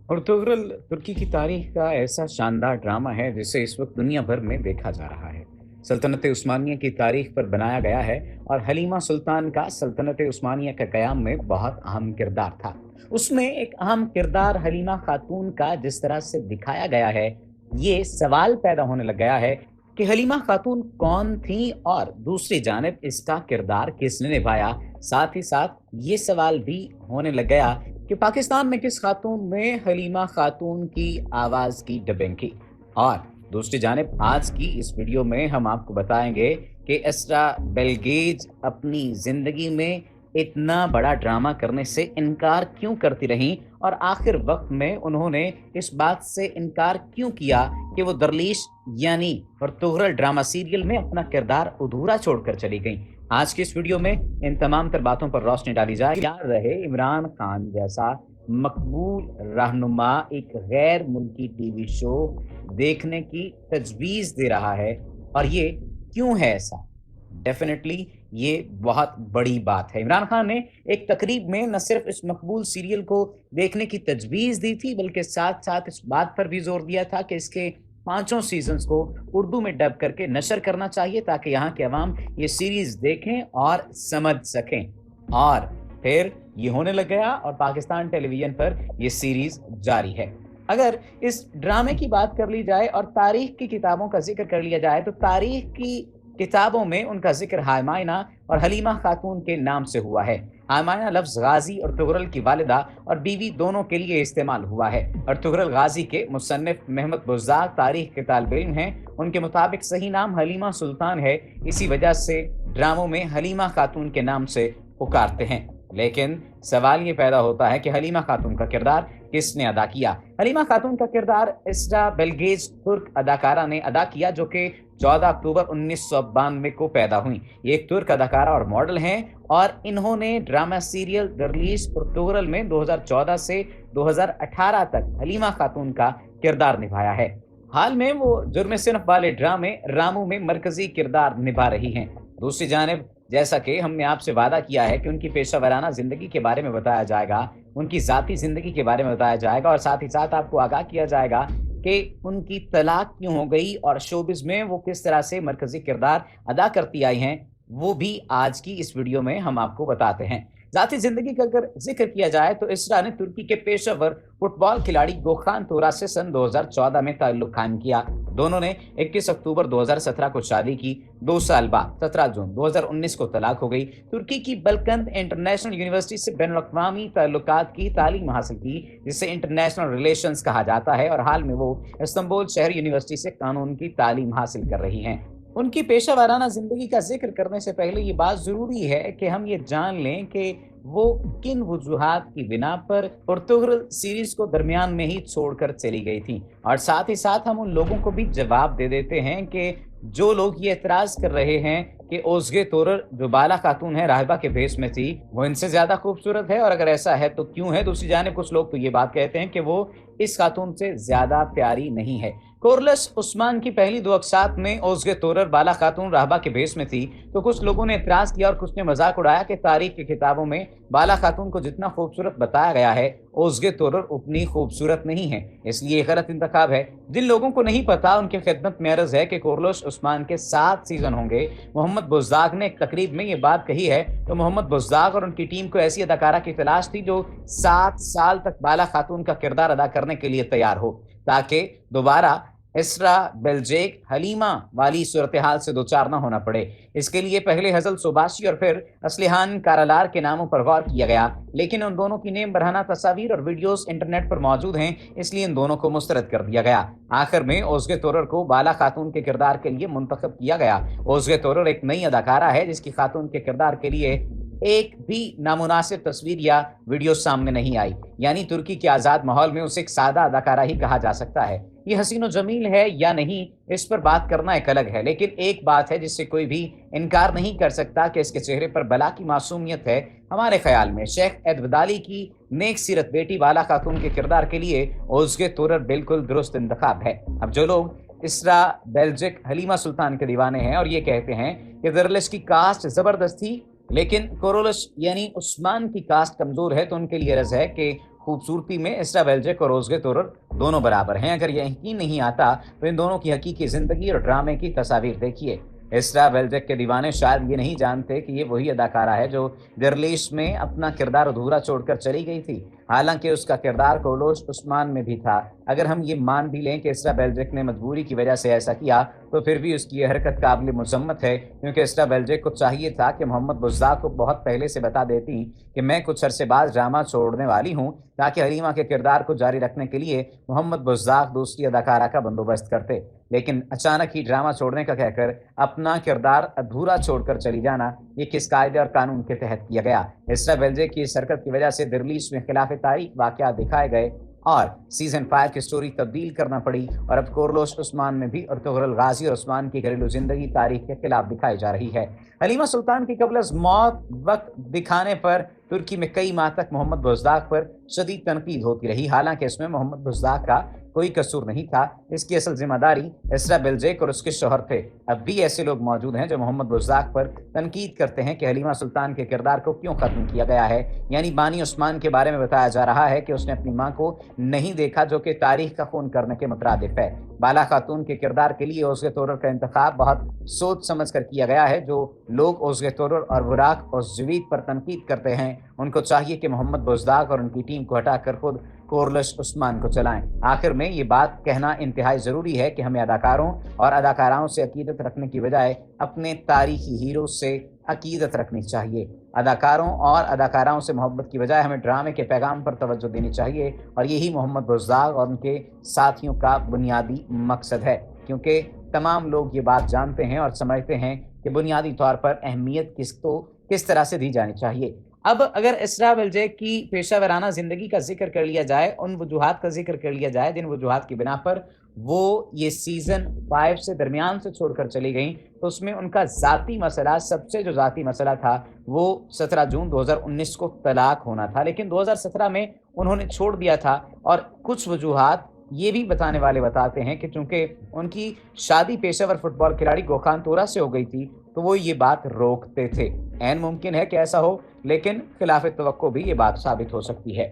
Ertugrul तुर्की की तारीख का ऐसा शानदार ड्रामा है जिसे इस वक्त दुनिया भर में देखा जा रहा है। सल्तनत उस्मानिया की तारीख पर बनाया गया है और हलीमा सुल्तान का सल्तनत उस्मानिया के क़याम में बहुत अहम किरदार था। उसमें एक अहम किरदार हलीमा खातून का जिस तरह से दिखाया गया है, ये सवाल पैदा होने लग गया है कि हलीमा खातून कौन थी और दूसरी जानिब इसका किरदार किसने निभाया। साथ ही साथ ये सवाल भी होने लग गया कि पाकिस्तान में किस खातून ने हलीमा खातून की आवाज़ की डबिंग की। और दूसरी जानिब आज की इस वीडियो में हम आपको बताएंगे कि एस्रा बेलगेज अपनी ज़िंदगी में इतना बड़ा ड्रामा करने से इनकार क्यों करती रहीं और आखिर वक्त में उन्होंने इस बात से इनकार क्यों किया कि वो दरलीश यानी अर्तुगरुल ड्रामा सीरियल में अपना किरदार अधूरा छोड़कर चली गईं। आज की इस वीडियो में इन तमाम तर बातों पर रोशनी डाली जाए। याद रहे, इमरान खान जैसा मकबूल रहनुमा एक गैर मुल्की टीवी शो देखने की तजवीज़ दे रहा है, और ये क्यों है ऐसा? डेफिनेटली ये बहुत बड़ी बात है। इमरान खान ने एक तकरीब में न सिर्फ इस मकबूल सीरियल को देखने की तजवीज़ दी थी, बल्कि साथ साथ इस बात पर भी जोर दिया था कि इसके पांचों सीजन्स को उर्दू में डब करके नशर करना चाहिए ताकि यहाँ के अवाम ये सीरीज़ देखें और समझ सकें। और फिर ये होने लग गया और पाकिस्तान टेलीविज़न पर ये सीरीज़ जारी है। अगर इस ड्रामे की बात कर ली जाए और तारीख की किताबों का जिक्र कर लिया जाए तो तारीख की किताबों में उनका जिक्र हायमायना और हलीमा खातून के नाम से हुआ है। हायमायना लफ्ज़ गाजी अर्तुगरुल की वालिदा और बीवी दोनों के लिए इस्तेमाल हुआ है। अर्तुगरुल गाजी के मुसन्निफ महमद बुज़्ज़ाक़ तारीख के तालिब इल्म हैं। उनके मुताबिक सही नाम हलीमा सुल्तान है, इसी वजह से ड्रामों में हलीमा खातून के नाम से पुकारते हैं। लेकिन सवाल ये पैदा होता है कि हलीमा खातून का किरदार किसने अदा किया। हलीमा खातून का किरदार एस्रा बेलगेज तुर्क अदाकारा ने अदा किया, जो कि 14 अक्टूबर 1992 को पैदा हुई। ये एक तुर्क अदाकारा और मॉडल हैं और इन्होंने ड्रामा सीरियल दरलीश अर्तुगरुल में 2014 से 2018 तक हलीमा खातून का किरदार निभाया है। हाल में वो जुर्म सिनफ वाले ड्रामे रामू में मरकजी किरदार निभा रही हैं। दूसरी जानिब जैसा कि हमने आपसे वादा किया है कि उनकी पेशा वराना ज़िंदगी के बारे में बताया जाएगा, उनकी ज़ाती ज़िंदगी के बारे में बताया जाएगा और साथ ही साथ आपको आगाह किया जाएगा कि उनकी तलाक क्यों हो गई और शोबिज़ में वो किस तरह से मरकज़ी किरदार अदा करती आई हैं, वो भी आज की इस वीडियो में हम आपको बताते हैं। ज़ाती ज़िंदगी का अगर जिक्र किया जाए तो एस्रा ने तुर्की के पेशेवर फुटबॉल खिलाड़ी गोखान तोरा से सन 2014 में ताल्लुक़ कायम किया। दोनों ने 21 अक्टूबर 2017 को शादी की। 2 साल बाद 17 जून 2019 को तलाक हो गई। तुर्की की बलकंद इंटरनेशनल यूनिवर्सिटी से बैनुल-अक़वामी ताल्लुकात की तालीम हासिल की, जिसे इंटरनेशनल रिलेशंस कहा जाता है, और हाल में वो इस्तांबुल शहर यूनिवर्सिटी से कानून की तालीम हासिल कर रही हैं। उनकी पेशा वाराना ज़िंदगी का जिक्र करने से पहले ये बात ज़रूरी है कि हम ये जान लें कि वो किन वजूहात की बिना पर अर्तुगरुल सीरीज़ को दरमियान में ही छोड़कर चली गई थी, और साथ ही साथ हम उन लोगों को भी जवाब दे देते हैं कि जो लोग ये एतराज़ कर रहे हैं कि ओज़गे तोरर जो बाला खातून है राहिबा के भेष में थी, वो इनसे ज़्यादा खूबसूरत है, और अगर ऐसा है तो क्यों है। दूसरी जानिब कुछ लोग तो ये बात कहते हैं कि वो इस खातून से ज़्यादा प्यारी नहीं है। कोरलस उस्मान की पहली 2 अक़सात में ओज़गे तोरर बाला खातून राहिबा के भेष में थी, तो कुछ लोगों ने एतराज़ किया और कुछ ने मजाक उड़ाया कि तारीख की किताबों में बाला खातून को जितना खूबसूरत बताया गया है, ओज़गे तोरर उतनी खूबसूरत नहीं है, इसलिए गलत इंतखाब है। जिन लोगों को नहीं पता उनकी खिदमत में अर्ज़ है कि कोरलस उस्मान के 7 सीज़न होंगे। मोहम्मद बुज़्ज़ाक़ ने एक तकरीब में ये बात कही है, तो मोहम्मद बुज़्ज़ाक़ और उनकी टीम को ऐसी अदाकारा की तलाश थी जो 7 साल तक बाला खातून का किरदार अदा करने के लिए तैयार हो, ताकि दोबारा एस्रा बेलजेक हलीमा वाली सूरत हाल से दोचार न होना पड़े। इसके लिए पहले हज़ल सुबाशी और फिर असलिहान कारालार के नामों पर गौर किया गया, लेकिन उन दोनों की नेम बरहाना तस्वीर और वीडियोस इंटरनेट पर मौजूद हैं, इसलिए इन दोनों को मुस्तरद कर दिया गया। आखिर में ओज़गे तोरर को बाला खातून के किरदार के लिए मुंतखब किया गया। ओज़गे तोरर एक नई अदाकारा है जिसकी खातून के किरदार के लिए एक भी नामुनासिब तस्वीर या वीडियो सामने नहीं आई, यानी तुर्की के आज़ाद माहौल में उसे एक सादा अदाकारा ही कहा जा सकता है। ये हसीन व जमील है या नहीं, इस पर बात करना एक अलग है, लेकिन एक बात है जिससे कोई भी इनकार नहीं कर सकता कि इसके चेहरे पर बला की मासूमियत है। हमारे ख्याल में शेख एदवदाली की नेक सीरत बेटी बाला खातून के किरदार के लिए ओज़गे तोरर बिल्कुल दुरुस्त इंतखाब है। अब जो लोग एस्रा बेलजेक हलीमा सुल्तान के दीवाने हैं और ये कहते हैं कि दरलिश की कास्ट ज़बरदस्त थी, लेकिन कोरोलस यानी उस्मान की कास्ट कमज़ोर है, तो उनके लिए अर्ज़ है कि खूबसूरती में एस्ट्रा बेल्जेक और रोज़गे तोरर दोनों बराबर हैं। अगर यह यकीन नहीं आता तो इन दोनों की हकीकी ज़िंदगी और ड्रामे की तस्वीर देखिए। एस्ट्रा बेल्जेक के दीवाने शायद ये नहीं जानते कि ये वही अदाकारा है जो गर्लिश में अपना किरदार अधूरा छोड़कर चली गई थी। हालांकि उसका किरदार कोलोश उस्मान में भी था। अगर हम ये मान भी लें कि एस्ट्रा बेल्जेक ने मजबूरी की वजह से ऐसा किया, तो फिर भी उसकी यह हरकत काबिल मुज़म्मत है, क्योंकि एस्ट्रा बेल्जेक को चाहिए था कि मोहम्मद बुज़दाक को बहुत पहले से बता देती कि मैं कुछ अरसे बाद ड्रामा छोड़ने वाली हूँ, ताकि हलीमा के किरदार को जारी रखने के लिए मोहम्मद बुज़दाक दूसरी अदाकारा का बंदोबस्त करते। लेकिन अचानक ही ड्रामा छोड़ने का कहकर अपना किरदार अधूरा छोड़कर चली जाना, ये किस कायदे और कानून के तहत किया गया? एस्ट्रा बेल्जेक की इस हरकत की वजह से दिरलीश में खिलाफ तारीख वाक़यात दिखाए गए और सीजन 5 की स्टोरी तब्दील करना पड़ी, और अब कोरलोश उस्मान में भी अर्तुगरुल गाजी और उस्मान की घरेलू जिंदगी तारीख के खिलाफ दिखाई जा रही है। हलीमा सुल्तान की कबल अज़ मौत वक्त दिखाने पर तुर्की में कई माह तक मोहम्मद बुज़दाक पर शदीद तनकीद होती रही। हालांकि इसमें मोहम्मद बुज़दाक का कोई कसूर नहीं था। इसकी असल जिम्मेदारी एस्ट्रा बेल्जेक और उसके शौहर थे। अब भी ऐसे लोग मौजूद हैं जो मोहम्मद बुज़दाक पर तनकीद करते हैं कि हलीमा सुल्तान के किरदार को क्यों ख़त्म किया गया है। यानी बानी उस्मान के बारे में बताया जा रहा है कि उसने अपनी मां को नहीं देखा, जो कि तारीख का खून करने के मुतरादिफ है। बाला खातून के किरदार के लिए ओज़गे तोरर का इंतखाब बहुत सोच समझ कर किया गया है। जो लोग ओज़गे तोरर और बुराक और जवीद पर तनकीद करते हैं, उनको चाहिए कि मोहम्मद बुज़दाक और उनकी टीम को हटाकर खुद कोरलश उस्मान को चलाएं। आखिर में ये बात कहना इंतहाई ज़रूरी है कि हमें अदाकारों और अदाकाराओं से अकीदत रखने की बजाय अपने तारीखी हीरो से अकीदत रखनी चाहिए। अदाकारों और अदाकाराओं से मोहब्बत की बजाय हमें ड्रामे के पैगाम पर तवज्जो देनी चाहिए, और यही मोहम्मद बुज़दाक और उनके साथियों का बुनियादी मकसद है, क्योंकि तमाम लोग ये बात जानते हैं और समझते हैं कि बुनियादी तौर पर अहमियत किस तरह से दी जानी चाहिए। अब अगर एस्ट्रा बेल्जेक की पेशा वराना ज़िंदगी का जिक्र कर लिया जाए, उन वजूहात का जिक्र कर लिया जाए जिन वजूहात की बिना पर वो ये सीज़न 5 से दरमियान से छोड़कर चली गई, तो उसमें उनका ज़ाती मसला, सबसे जो ज़ाती मसला था वो 17 जून 2019 को तलाक होना था। लेकिन 2017 में उन्होंने छोड़ दिया था, और कुछ वजूहात ये भी बताने वाले बताते हैं कि चूँकि उनकी शादी पेशेवर फुटबॉल खिलाड़ी गोखान तोरा से हो गई थी, तो वो ये बात रोकते थे। ऐन मुमकिन है कि ऐसा हो, लेकिन खिलाफ तवक्को भी ये बात साबित हो सकती है।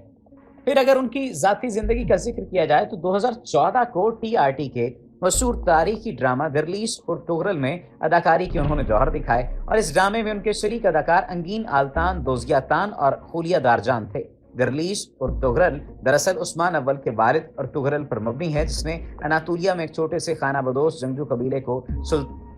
फिर अगर उनकी ज़ाती ज़िंदगी का जिक्र किया जाए तो 2014 को टीआरटी के मशहूर तारीखी ड्रामा दिरलीश और तुगरल में अदाकारी के उन्होंने जौहर दिखाए, और इस ड्रामे में उनके शरीक अदाकार अंगीन आलतान, दोजिया तान और खुलिया दारजान थे। दिरलीश और तुगरल दरअसल उस्मान अव्वल के वारिद और तुगरल पर मबनी है, जिसने अनातोलिया में एक छोटे से खाना बदोश जंगजू कबीले को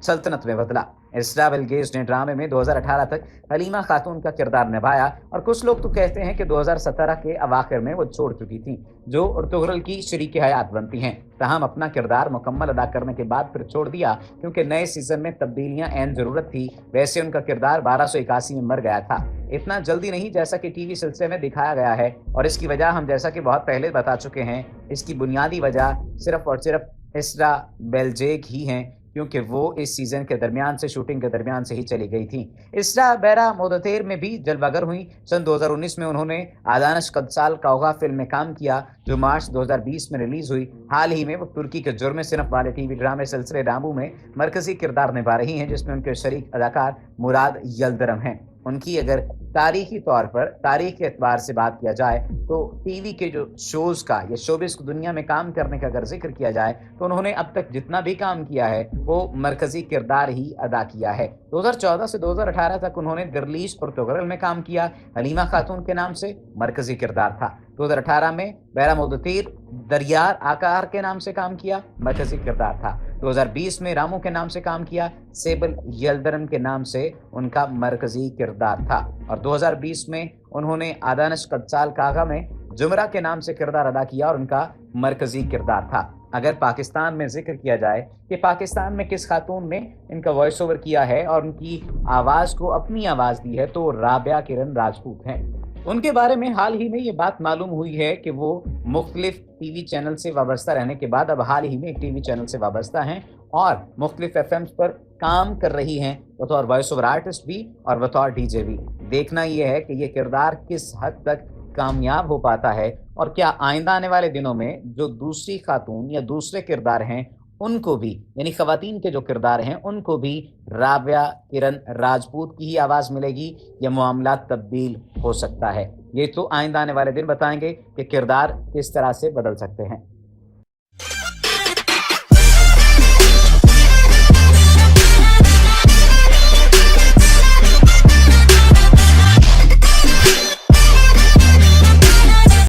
सल्तनत में बदला। एस्ट्रा बेल्जेक ने ड्रामे में 2018 तक हलीमा खातून का किरदार निभाया, और कुछ लोग तो कहते हैं कि 2017 के अवाखिर में वो छोड़ चुकी थी, जो अर्तुगरुल की शरीक हयात बनती हैं। तहम अपना किरदार मुकम्मल अदा करने के बाद फिर छोड़ दिया, क्योंकि नए सीजन में तब्दीलियां ऐन ज़रूरत थी। वैसे उनका किरदार 1281 में मर गया था, इतना जल्दी नहीं जैसा कि टीवी सिलसिले में दिखाया गया है, और इसकी वजह हम जैसा कि बहुत पहले बता चुके हैं। इसकी बुनियादी वजह सिर्फ और सिर्फ एस्ट्रा बेल्जेक ही हैं, क्योंकि वो इस सीज़न के दरमियान से, शूटिंग के दरमियान से ही चली गई थी। एस्ट्रा बेरा मोदतेर में भी जलवागर हुई। सन 2019 में उन्होंने आदानश कदसाल काउगा फिल्म में काम किया, जो मार्च 2020 में रिलीज़ हुई। हाल ही में वो तुर्की के जुर्म सिनफ वाले टीवी ड्रामे सिलसिले डामू में मरकजी किरदार निभा रही हैं, जिसमें उनके शरीक अदाकार मुराद यल्दरम हैं। उनकी अगर तारीखी तौर पर, तारीख के एतबार से बात किया जाए, तो टीवी के जो शोज़ का या शोबिस दुनिया में काम करने का अगर जिक्र किया जाए, तो उन्होंने अब तक जितना भी काम किया है वो मरकज़ी किरदार ही अदा किया है। 2014 से 2018 तक उन्होंने दिरलीश और तुगरल में काम किया। हलीमा खातून के नाम से मरकज़ी किरदार था। 2018 में बैरा मोदतीर दरियार आकार के नाम से काम किया, मरकज़ी किरदार था। 2020 में रामू के नाम से काम किया, सेबल यल्दरम के नाम से उनका मरकज़ी किरदार था। और 2020 में उन्होंने आदानश कदसाल कागा में जुमरा के नाम से किरदार अदा किया, और उनका मरकज़ी किरदार था। अगर पाकिस्तान में जिक्र किया जाए कि पाकिस्तान में किस खातून ने इनका वॉइस ओवर किया है और उनकी आवाज़ को अपनी आवाज़ दी है, तो राबिया किरण राजपूत हैं। उनके बारे में हाल ही में ये बात मालूम हुई है कि वो मुख्तलिफ टीवी चैनल से वाबस्ता रहने के बाद अब हाल ही में एक टीवी चैनल से वाबस्ता हैं और मुख्तलिफ एफएम्स पर काम कर रही हैं, बतौर वॉइस ओवर आर्टिस्ट भी और बतौर डीजे भी। देखना यह है कि ये किरदार किस हद तक कामयाब हो पाता है, और क्या आइंदा आने वाले दिनों में जो दूसरी खातून या दूसरे किरदार हैं उनको भी, यानी ख़वातीन के जो किरदार हैं उनको भी राबिया किरण राजपूत की ही आवाज़ मिलेगी, या मामला तब्दील हो सकता है। ये तो आइंदा आने वाले दिन बताएंगे कि किरदार किस तरह से बदल सकते हैं।